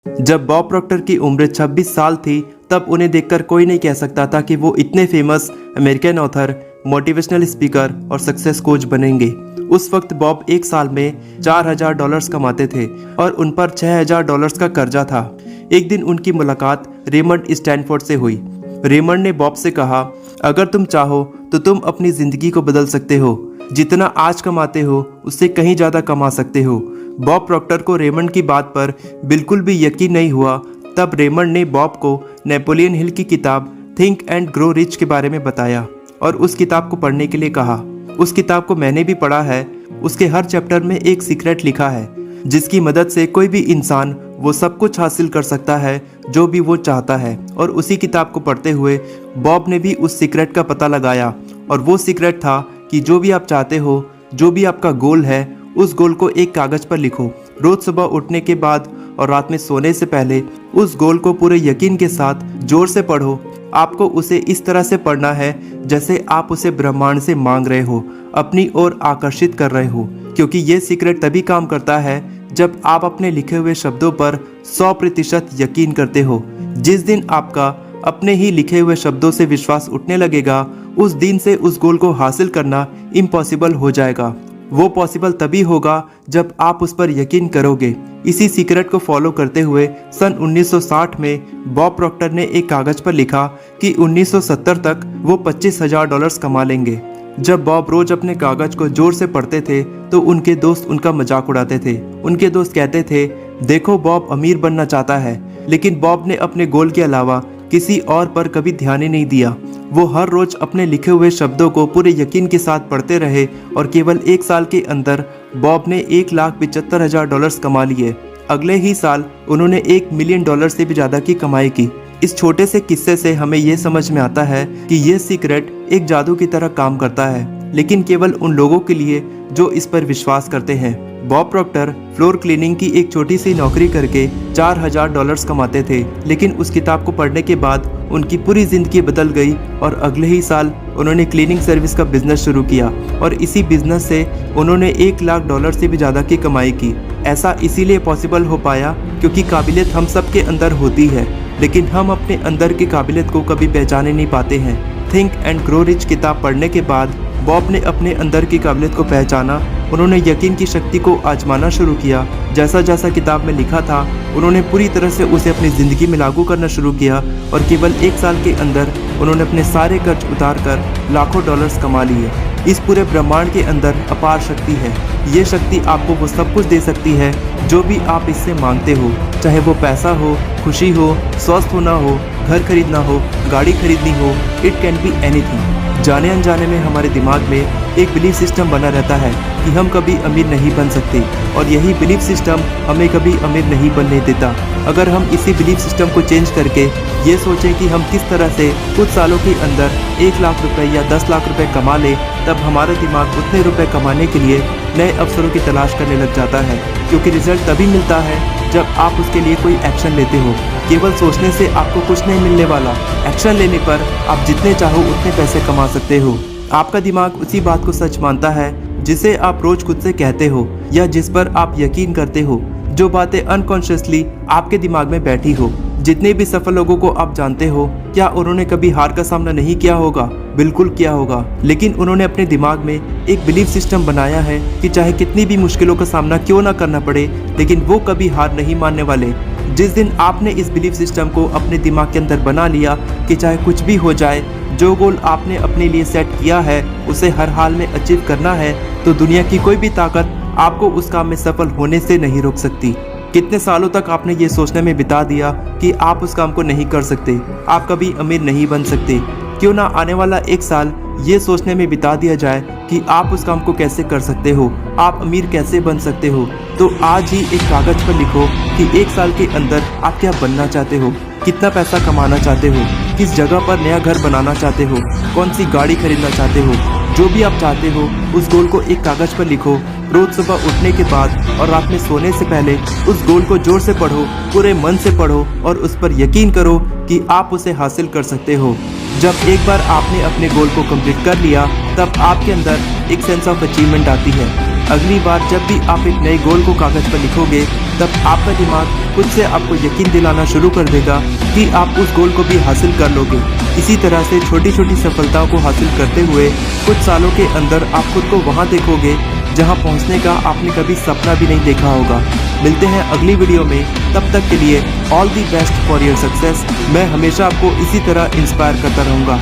जब Bob Procter की उम्र 26 साल थी तब उन्हें देखकर कोई नहीं कह सकता था कि वो इतने famous American author, motivational speaker और सक्सेस कोच बनेंगे। उस वक्त बॉब एक साल में $4000 कमाते थे और उन पर $6000 का कर्जा था। एक दिन उनकी मुलाकात रेमंड स्टैनफोर्ड से हुई। रेमंड ने बॉब से कहा, अगर तुम चाहो तो तुम अपनी ज़िंदगी को बदल सकते हो। जितना आज कमाते हो उससे कहीं ज़्यादा कमा सकते हो। बॉब प्रॉक्टर को रेमंड की बात पर बिल्कुल भी यकीन नहीं हुआ। तब रेमंड ने बॉब को नेपोलियन हिल की किताब थिंक एंड ग्रो रिच के बारे में बताया और उस किताब को पढ़ने के लिए कहा। उस किताब को मैंने भी पढ़ा है। उसके हर चैप्टर में एक सीक्रेट लिखा है जिसकी मदद से कोई भी इंसान वो सब कुछ हासिल कर सकता है जो भी वो चाहता है। और उसी किताब को पढ़ते हुए बॉब ने भी उस सीक्रेट का पता लगाया और वो सीक्रेट था कि जो भी आप चाहते हो, जो भी आपका गोल है, उस गोल को एक कागज़ पर लिखो। रोज़ सुबह उठने के बाद और रात में सोने से पहले उस गोल को पूरे यकीन के साथ जोर से पढ़ो। आपको उसे इस तरह से पढ़ना है जैसे आप उसे ब्रह्मांड से मांग रहे हो, अपनी ओर आकर्षित कर रहे हो, क्योंकि ये सीक्रेट तभी काम करता है जब आप अपने लिखे हुए शब्दों पर 100% यकीन करते हो। जिस दिन आपका अपने ही लिखे हुए शब्दों से विश्वास उठने लगेगा, उस दिन से उस गोल को हासिल करना इम्पॉसिबल हो जाएगा। वो पॉसिबल तभी होगा जब आप उस पर यकीन करोगे। इसी सीक्रेट को फॉलो करते हुए सन 1960 में बॉब प्रॉक्टर ने एक कागज़ पर लिखा कि 1970 तक वो $25,000 कमा लेंगे। जब बॉब रोज अपने कागज को जोर से पढ़ते थे तो उनके दोस्त उनका मजाक उड़ाते थे। उनके दोस्त कहते थे, देखो बॉब अमीर बनना चाहता है। लेकिन बॉब ने अपने गोल के अलावा किसी और पर कभी ध्यान ही नहीं दिया। वो हर रोज अपने लिखे हुए शब्दों को पूरे यकीन के साथ पढ़ते रहे और केवल एक साल के अंदर बॉब ने $1,75,000 कमा लिए। अगले ही साल उन्होंने $1 मिलियन से भी ज़्यादा की कमाई की। इस छोटे से किस्से से हमें ये समझ में आता है कि ये सीक्रेट एक जादू की तरह काम करता है, लेकिन केवल उन लोगों के लिए जो इस पर विश्वास करते हैं। बॉब प्रॉक्टर फ्लोर क्लीनिंग की एक छोटी सी नौकरी करके $4000 कमाते थे, लेकिन उस किताब को पढ़ने के बाद उनकी पूरी जिंदगी बदल गई और अगले ही साल उन्होंने क्लीनिंग सर्विस का बिजनेस शुरू किया और इसी बिजनेस से उन्होंने $1,00,000 से भी ज़्यादा की कमाई की। ऐसा इसीलिए पॉसिबल हो पाया क्योंकि काबिलियत हम सब के अंदर होती है, लेकिन हम अपने अंदर की काबिलियत को कभी पहचाने नहीं पाते हैं। थिंक एंड ग्रो रिच किताब पढ़ने के बाद बॉब ने अपने अंदर की काबिलियत को पहचाना। उन्होंने यकीन की शक्ति को आजमाना शुरू किया। जैसा जैसा किताब में लिखा था उन्होंने पूरी तरह से उसे अपनी ज़िंदगी में लागू करना शुरू किया और केवल एक साल के अंदर उन्होंने अपने सारे कर्ज उतार कर लाखों डॉलर्स कमा लिए। इस पूरे ब्रह्मांड के अंदर अपार शक्ति है। ये शक्ति आपको वो सब कुछ दे सकती है जो भी आप इससे मांगते हो, चाहे वो पैसा हो, खुशी हो, स्वस्थ होना हो, घर खरीदना हो, गाड़ी खरीदनी हो। It can be anything. जाने अनजाने में हमारे दिमाग में एक बिलीफ सिस्टम बना रहता है कि हम कभी अमीर नहीं बन सकते और यही बिलीफ सिस्टम हमें कभी अमीर नहीं बनने देता। अगर हम इसी बिलीफ सिस्टम को चेंज करके ये सोचें कि हम किस तरह से कुछ सालों के अंदर 1 लाख रुपए या 10 लाख रुपए कमा लें, तब हमारा दिमाग उतने रुपए कमाने के लिए नए अवसरों की तलाश करने लग जाता है, क्योंकि रिजल्ट तभी मिलता है जब आप उसके लिए कोई एक्शन लेते हो। केवल सोचने से आपको कुछ नहीं मिलने वाला। एक्शन लेने पर आप जितने चाहो उतने पैसे कमा सकते हो। आपका दिमाग उसी बात को सच मानता है जिसे आप रोज खुद से कहते हो या जिस पर आप यकीन करते हो, जो बातें अनकॉन्शियसली आपके दिमाग में बैठी हो। जितने भी सफल लोगों को आप जानते हो, क्या उन्होंने कभी हार का सामना नहीं किया होगा? बिल्कुल किया होगा, लेकिन उन्होंने अपने दिमाग में एक बिलीफ सिस्टम बनाया है कि चाहे कितनी भी मुश्किलों का सामना क्यों ना करना पड़े, लेकिन वो कभी हार नहीं मानने वाले। जिस दिन आपने इस बिलीफ सिस्टम को अपने दिमाग के अंदर बना लिया कि चाहे कुछ भी हो जाए, जो गोल आपने अपने लिए सेट किया है उसे हर हाल में अचीव करना है, तो दुनिया की कोई भी ताकत आपको उस काम में सफल होने से नहीं रोक सकती। कितने सालों तक आपने ये सोचने में बिता दिया कि आप उस काम को नहीं कर सकते, आप कभी अमीर नहीं बन सकते। क्यों ना आने वाला एक साल ये सोचने में बिता दिया जाए कि आप उस काम को कैसे कर सकते हो, आप अमीर कैसे बन सकते हो। तो आज ही एक कागज़ पर लिखो कि एक साल के अंदर आप क्या बनना चाहते हो, कितना पैसा कमाना चाहते हो, किस जगह पर नया घर बनाना चाहते हो, कौन सी गाड़ी खरीदना चाहते हो। जो भी आप चाहते हो उस गोल को एक कागज़ पर लिखो। रोज सुबह उठने के बाद और रात में सोने से पहले उस गोल को जोर से पढ़ो, पूरे मन से पढ़ो और उस पर यकीन करो कि आप उसे हासिल कर सकते हो। जब एक बार आपने अपने गोल को कंप्लीट कर लिया, तब आपके अंदर एक सेंस ऑफ अचीवमेंट आती है। अगली बार जब भी आप एक नए गोल को कागज पर लिखोगे, तब आपका दिमाग खुद से आपको यकीन दिलाना शुरू कर देगा कि आप उस गोल को भी हासिल कर लोगे। इसी तरह से छोटी छोटी सफलताओं को हासिल करते हुए कुछ सालों के अंदर आप खुद को वहां देखोगे जहां पहुंचने का आपने कभी सपना भी नहीं देखा होगा। मिलते हैं अगली वीडियो में, तब तक के लिए all the best for your success. मैं हमेशा आपको इसी तरह इंस्पायर करता रहूंगा।